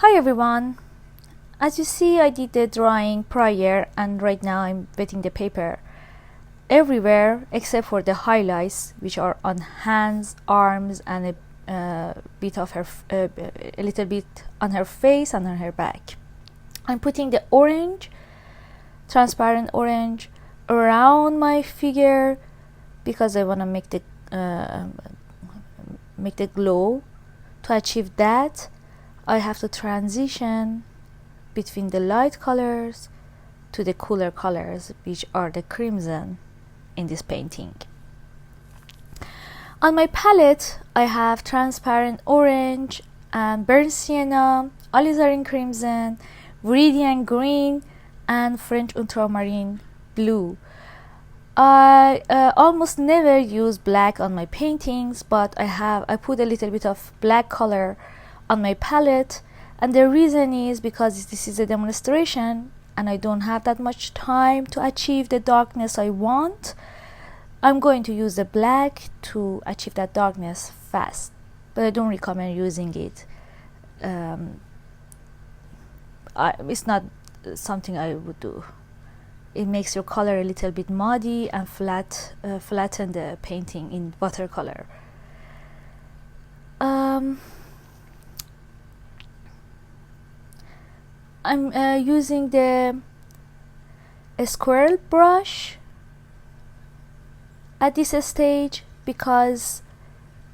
Hi everyone! As you see, I did the drawing prior and right now I'm wetting the paper everywhere except for the highlights, which are on hands, arms, and a bit of her, a little bit on her face and on her back. I'm putting the orange, transparent orange, around my figure because I want to make the glow. To achieve that, I have to transition between the light colors to the cooler colors, which are the crimson in this painting. On my palette, I have transparent orange and burnt sienna, alizarin crimson, viridian green, and French ultramarine blue. I almost never use black on my paintings, but I put a little bit of black color on my palette, and the reason is because this is a demonstration and I don't have that much time to achieve the darkness I want. I'm going to use the black to achieve that darkness fast, but I don't recommend using it. It's not something I would do. It makes your color a little bit muddy and flatten the painting in watercolor. I'm using the squirrel brush at this stage because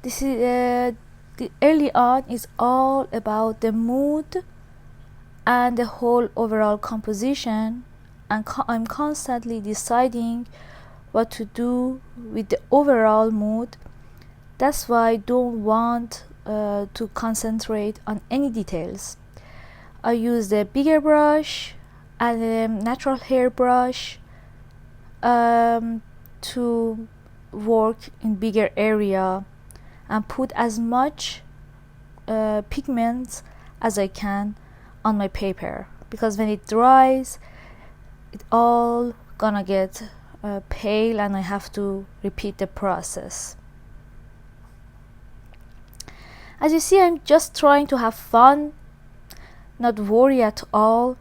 this is the early on is all about the mood and the whole overall composition, and I'm constantly deciding what to do with the overall mood. That's why I don't want to concentrate on any details. I use the bigger brush and the natural hair brush to work in bigger area and put as much pigments as I can on my paper, because when it dries it all gonna get pale and I have to repeat the process. As you see, I'm just trying to have fun, not worry at all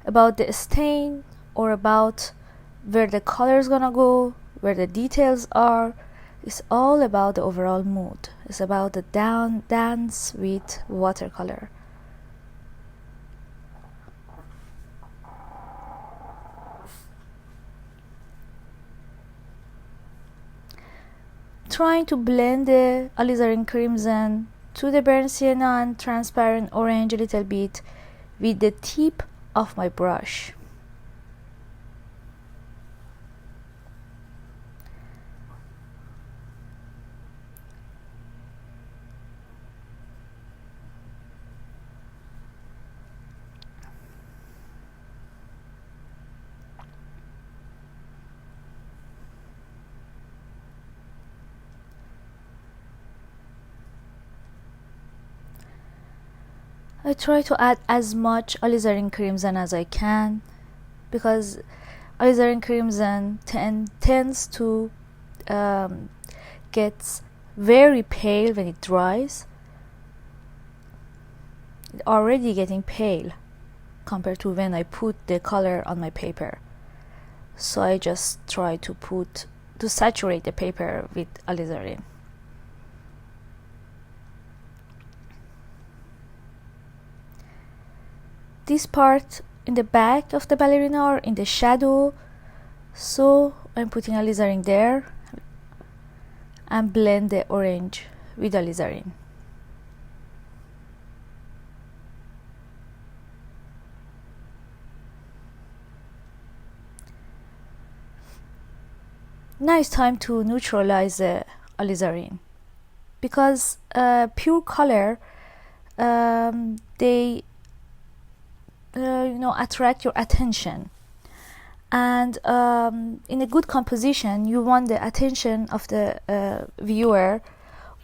about the stain or about where the color is gonna go, where the details are. It's all about the overall mood. It's about the dance with watercolor. Trying to blend the alizarin crimson to the burnt sienna and transparent orange a little bit with the tip of my brush. I try to add as much alizarin crimson as I can because alizarin crimson tends to get very pale when it dries. It's already getting pale compared to when I put the color on my paper. So I just try to saturate the paper with alizarin. This part in the back of the ballerina are in the shadow, so I'm putting alizarin there and blend the orange with alizarin. Now it's time to neutralize the alizarin, because pure color they attract your attention, and in a good composition you want the attention of the viewer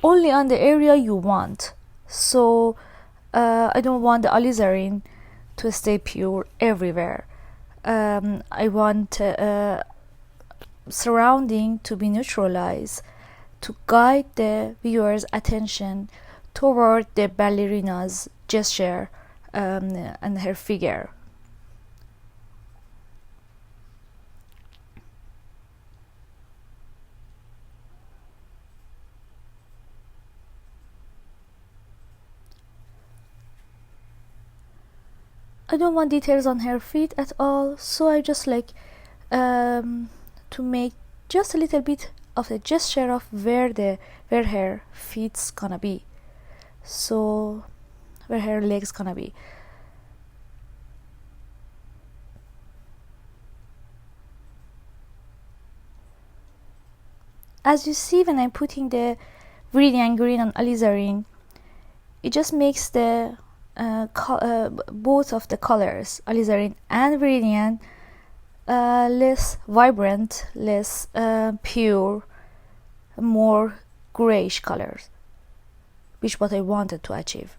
only on the area you want. So I don't want the alizarin to stay pure everywhere. I want surrounding to be neutralized to guide the viewer's attention toward the ballerina's gesture and her figure. I don't want details on her feet at all, so I just like to make just a little bit of a gesture of where her feet's gonna be, so where her legs gonna be. As you see, when I'm putting the Viridian green on alizarin, it just makes the both of the colors, alizarin and Viridian, less vibrant, less pure, more grayish colors, which what I wanted to achieve.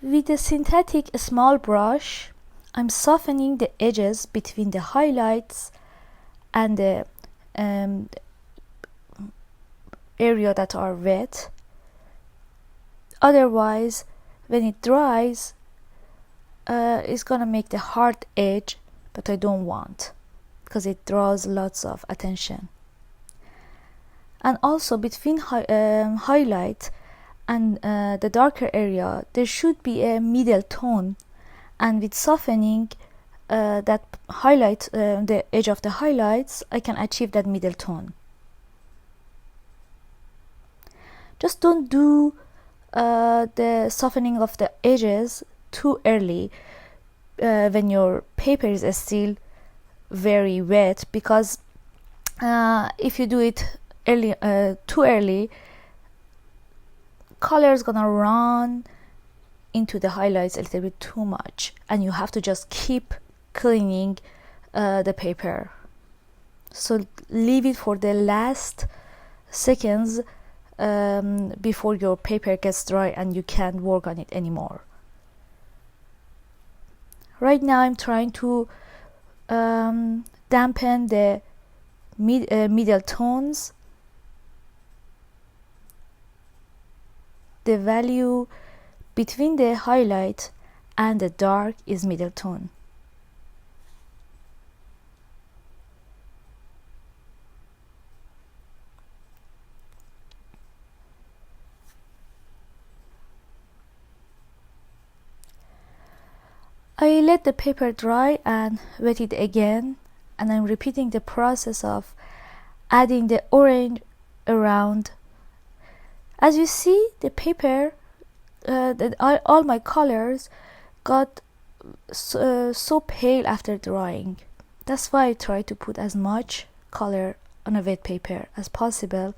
With a synthetic small brush, I'm softening the edges between the highlights and the area that are wet. Otherwise, when it dries, it's gonna make the hard edge, but I don't want, because it draws lots of attention. And also between highlight and the darker area, there should be a middle tone, and with softening that highlight, the edge of the highlights, I can achieve that middle tone. Just don't do the softening of the edges too early when your paper is still very wet, because if you do it too early, color is gonna run into the highlights a little bit too much, and you have to just keep cleaning the paper. So leave it for the last seconds before your paper gets dry and you can't work on it anymore. Right now I'm trying to dampen the middle tones. The value between the highlight and the dark is middle tone. I let the paper dry and wet it again, and I'm repeating the process of adding the orange around. As you see, the paper, all my colors got so pale after drying. That's why I try to put as much color on a wet paper as possible,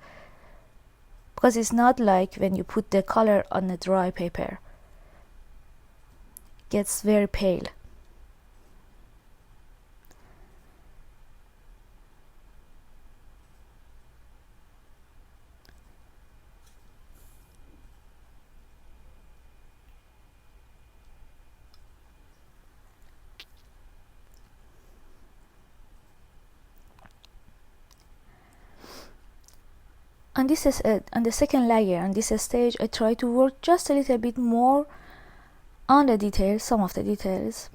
because it's not like when you put the color on a dry paper. It gets very pale. On this on the second layer, on this stage, I try to work just a little bit more on the details, some of the details.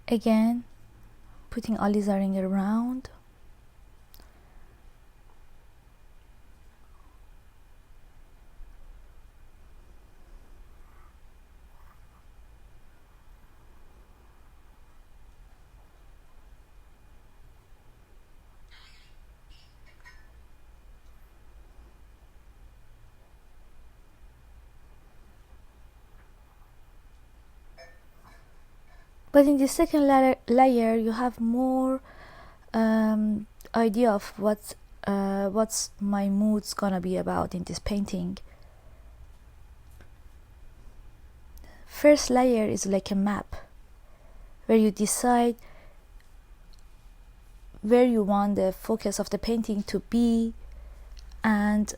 Again, putting alizarin around. But in the second layer you have more idea of what's my mood's gonna be about in this painting. First layer is like a map where you decide where you want the focus of the painting to be, and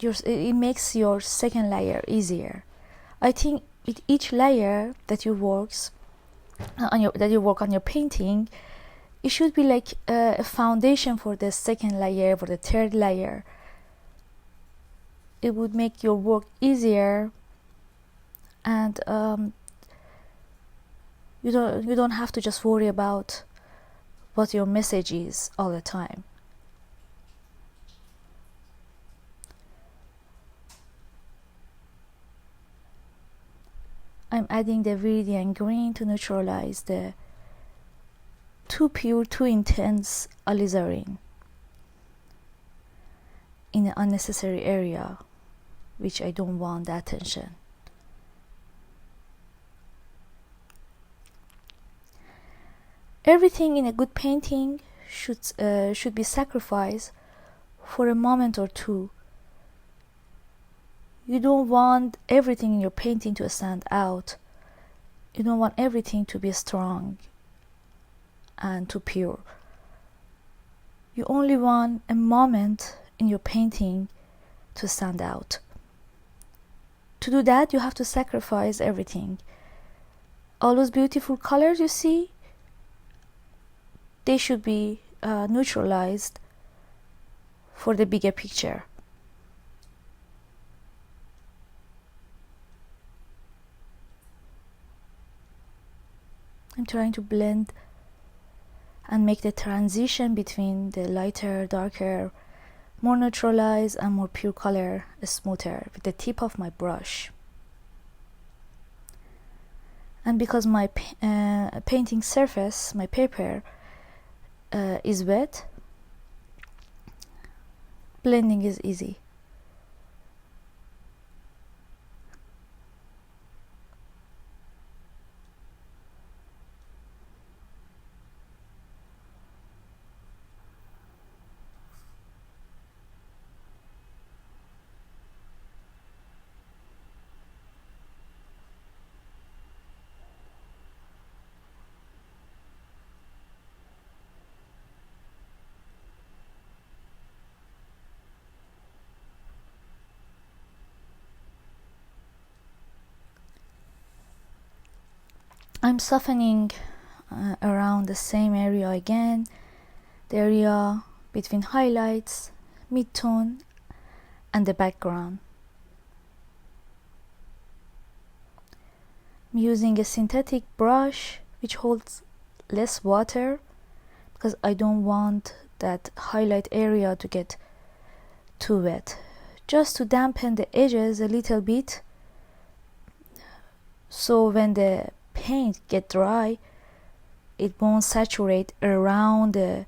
it makes your second layer easier. I think with each layer that you work on your painting, it should be like a foundation for the second layer, for the third layer. It would make your work easier, and you don't have to just worry about what your message is all the time. I'm adding the Viridian green to neutralize the too pure, too intense alizarin in an unnecessary area, which I don't want the attention. Everything in a good painting should be sacrificed for a moment or two. You don't want everything in your painting to stand out. You don't want everything to be strong and too pure. You only want a moment in your painting to stand out. To do that, you have to sacrifice everything. All those beautiful colors you see, they should be neutralized for the bigger picture. I'm trying to blend and make the transition between the lighter, darker, more neutralized and more pure color smoother with the tip of my brush. And because my painting surface, my paper, is wet, blending is easy. I'm softening around the same area again, the area between highlights, mid-tone and the background. I'm using a synthetic brush which holds less water because I don't want that highlight area to get too wet, just to dampen the edges a little bit, so when the paint get dry, it won't saturate around the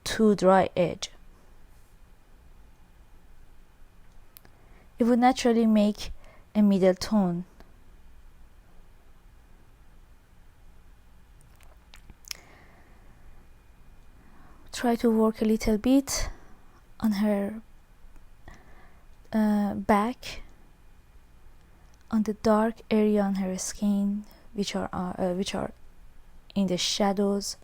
too dry edge. It would naturally make a middle tone. Try to work a little bit on her back, on the dark area on her skin, which are in the shadows.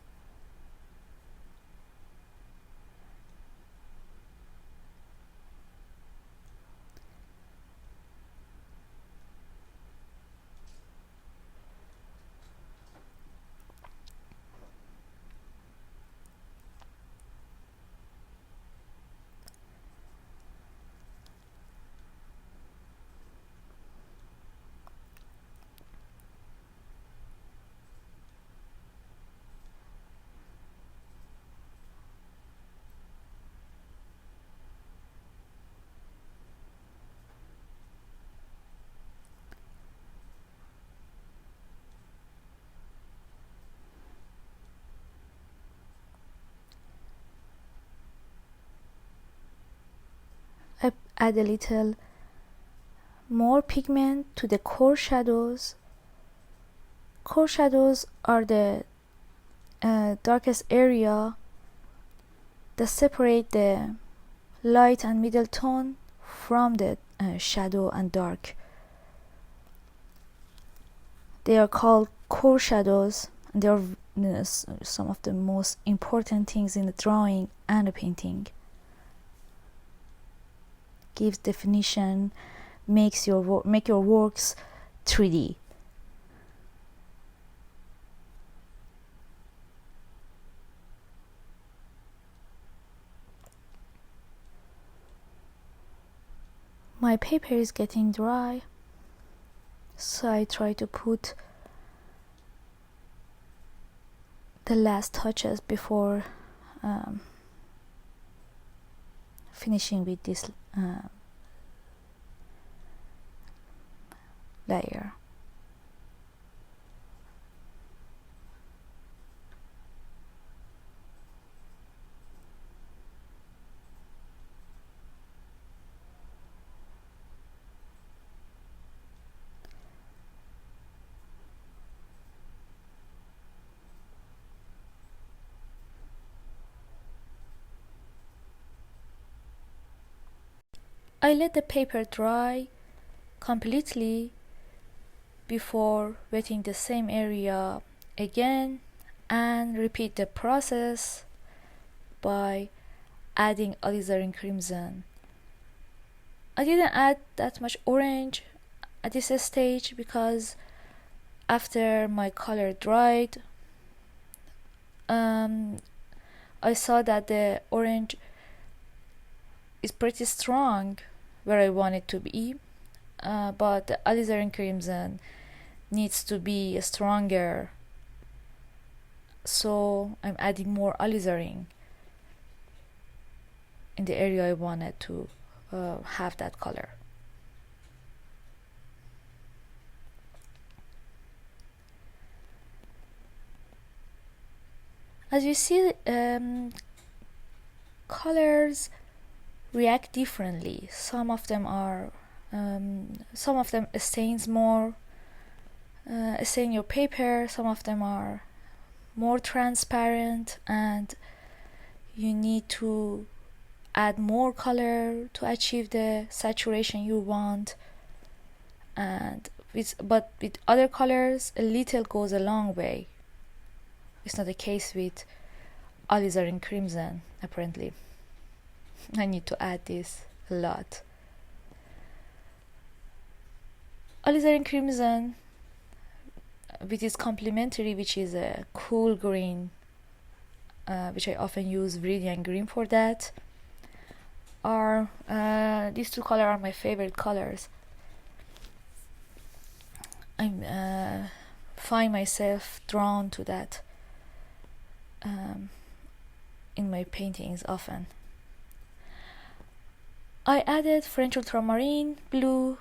I add a little more pigment to the core shadows Core shadows are the darkest area that separate the light and middle tone from the shadow and dark. They are called core shadows, and they are some of the most important things in the drawing and the painting. Gives definition, make your works 3D. My paper is getting dry, so I try to put the last touches before finishing with this layer. I let the paper dry completely before wetting the same area again, and repeat the process by adding alizarin crimson. I didn't add that much orange at this stage because after my color dried, I saw that the orange is pretty strong where I want it to be, but the alizarin crimson needs to be stronger, so I'm adding more alizarin in the area I wanted to have that color. As you see, colors react differently. Some of them stains more, stain your paper. Some of them are more transparent, and you need to add more color to achieve the saturation you want. But with other colors, a little goes a long way. It's not the case with alizarin crimson, apparently. I need to add this a lot. Alizarin crimson, with its complementary, which is a cool green, which I often use viridian green for that, are these two colors are my favorite colors. I find myself drawn to that in my paintings often. I added French ultramarine blue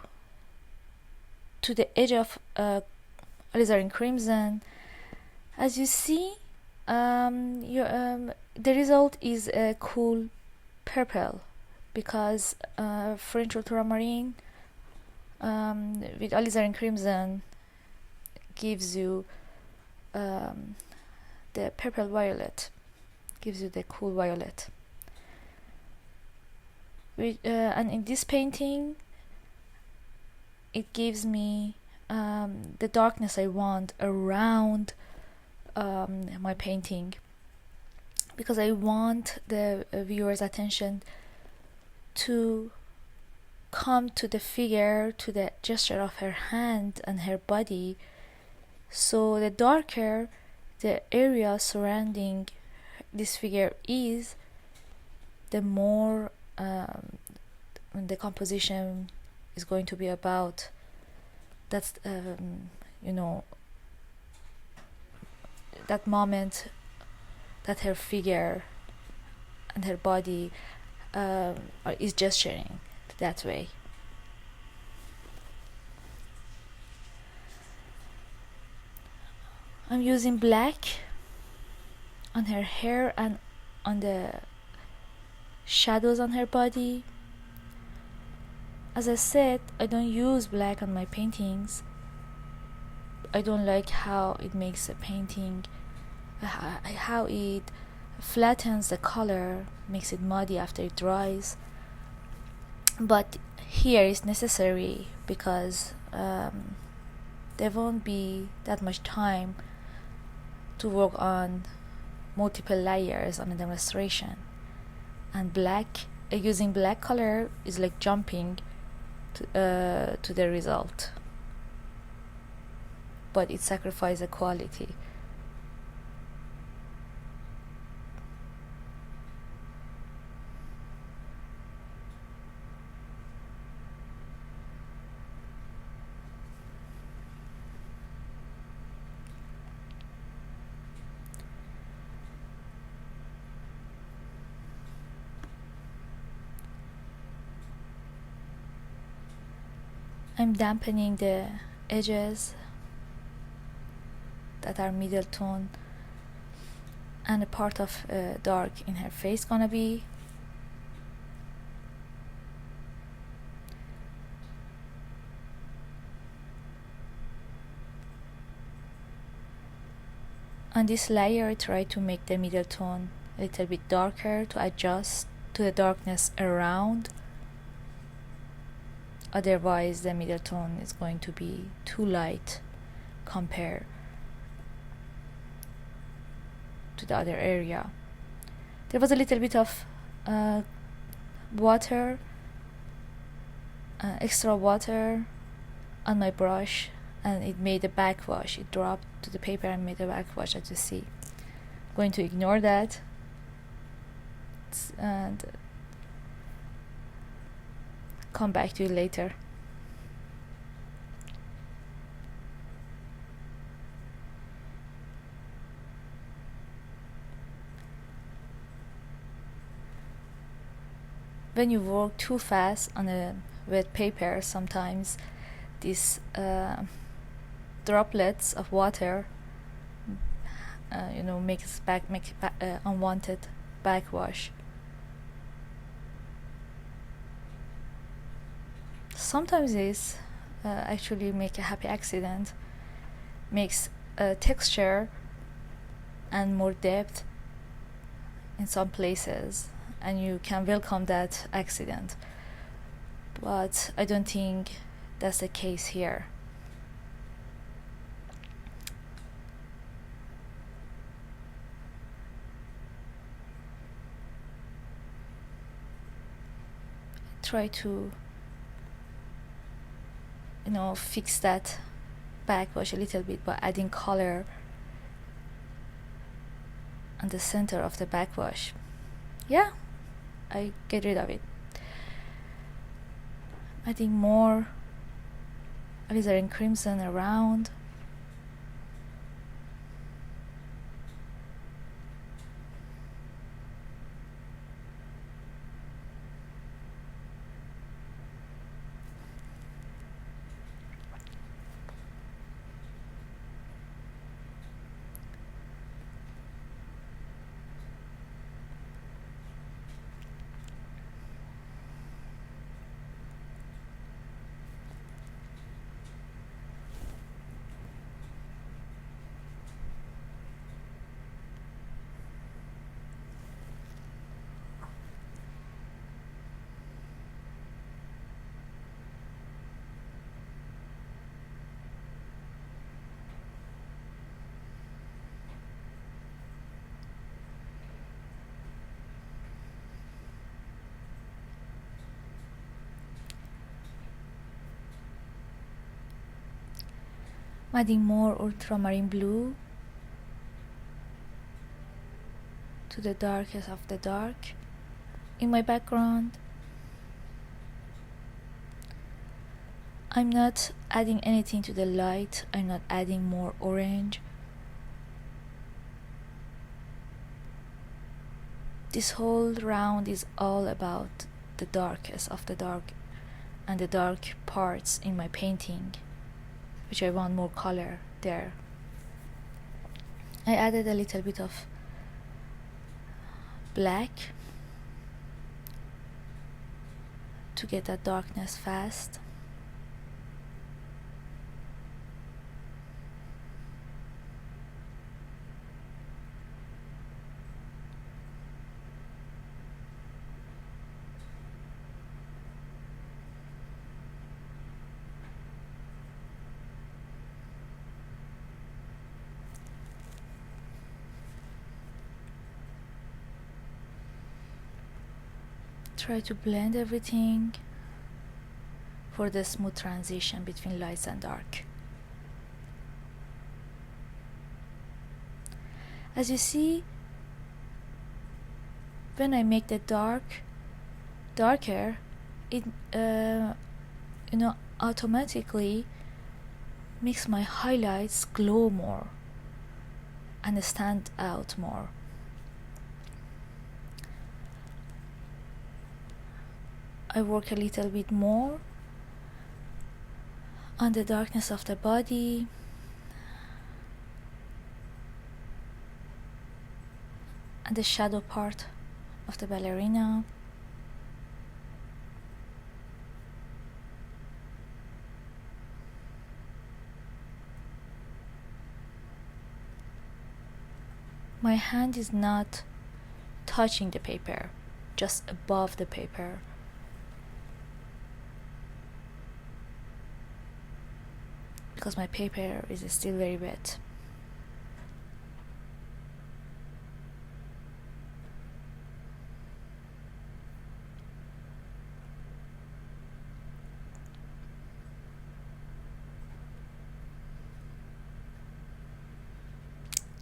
to the edge of alizarin crimson. As you see, the result is a cool purple, because French ultramarine with alizarin crimson gives you the purple violet, gives you the cool violet. And in this painting, it gives me the darkness I want around my painting, because I want the viewer's attention to come to the figure, to the gesture of her hand and her body. So the darker the area surrounding this figure is, the more the composition is going to be about. That's that moment that her figure and her body is gesturing that way. I'm using black on her hair and on the shadows on her body. As I said, I don't use black on my paintings. I don't like how it makes a painting, how it flattens the color, makes it muddy after it dries. But here is necessary because there won't be that much time to work on multiple layers on a demonstration, and using black color is like jumping to the result, but it sacrifices the quality. I'm dampening the edges that are middle tone, and a part of dark in her face gonna be. On this layer, I try to make the middle tone a little bit darker to adjust to the darkness around. Otherwise, the middle tone is going to be too light compared to the other area. There was a little bit of water, extra water on my brush, and it made a backwash. It dropped to the paper and made a backwash, as you see. I'm going to ignore that and come back to it later. When you work too fast on a wet paper, sometimes these droplets of water make unwanted backwash. Sometimes this actually make a happy accident, makes texture and more depth in some places, and you can welcome that accident. But I don't think that's the case here. Try to fix that backwash a little bit by adding color on the center of the backwash. Yeah, I get rid of it. Adding more alizarin crimson around. Adding more ultramarine blue to the darkest of the dark in my background. I'm not adding anything to the light. I'm not adding more orange. This whole round is all about the darkest of the dark and the dark parts in my painting, which I want more color there. I added a little bit of black to get that darkness fast. try to blend everything for the smooth transition between lights and dark. As you see, when I make the darker, it automatically makes my highlights glow more and stand out more. I work a little bit more on the darkness of the body, and the shadow part of the ballerina. My hand is not touching the paper, just above the paper. Because my paper is still very wet.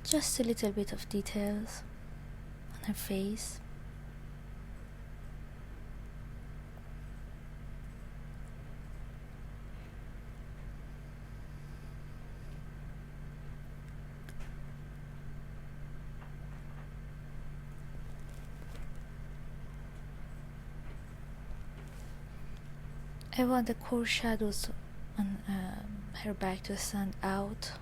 Just a little bit of details on her face. I want the core shadows on her back to stand out.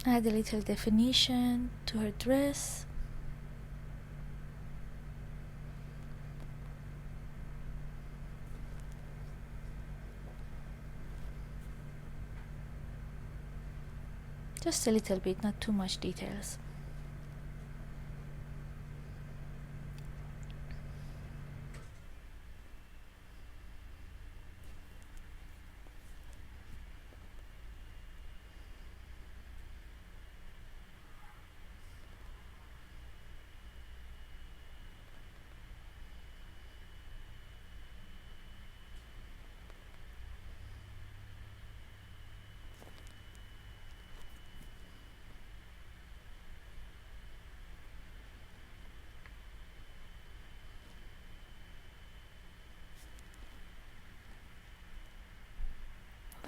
Add a little definition to her dress. Just a little bit, not too much details.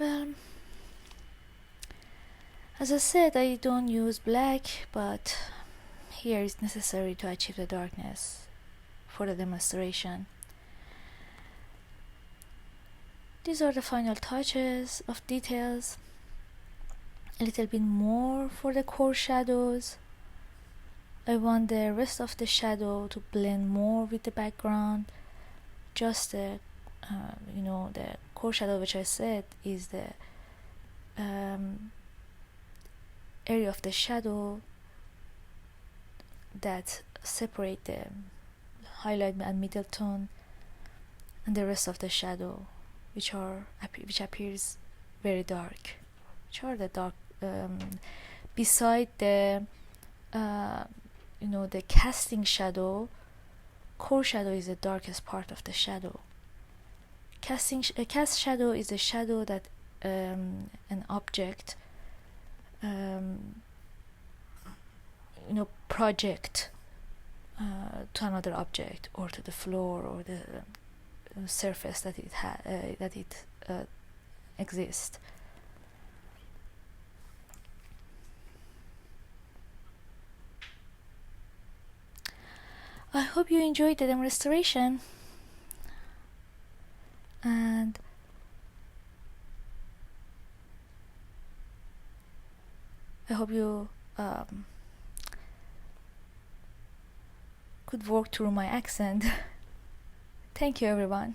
Well, as I said, I don't use black, but here it's necessary to achieve the darkness for the demonstration. These are the final touches of details. A little bit more for the core shadows. I want the rest of the shadow to blend more with the background. Just the the core shadow, which I said is the area of the shadow that separate the highlight and middle tone, and the rest of the shadow which appears very dark, which are the dark beside the the casting shadow. Core shadow is the darkest part of the shadow. Cast shadow is a shadow that an object project to another object, or to the floor, or the surface that it exists. I hope you enjoyed the demonstration, and I hope you could work through my accent. Thank you, everyone.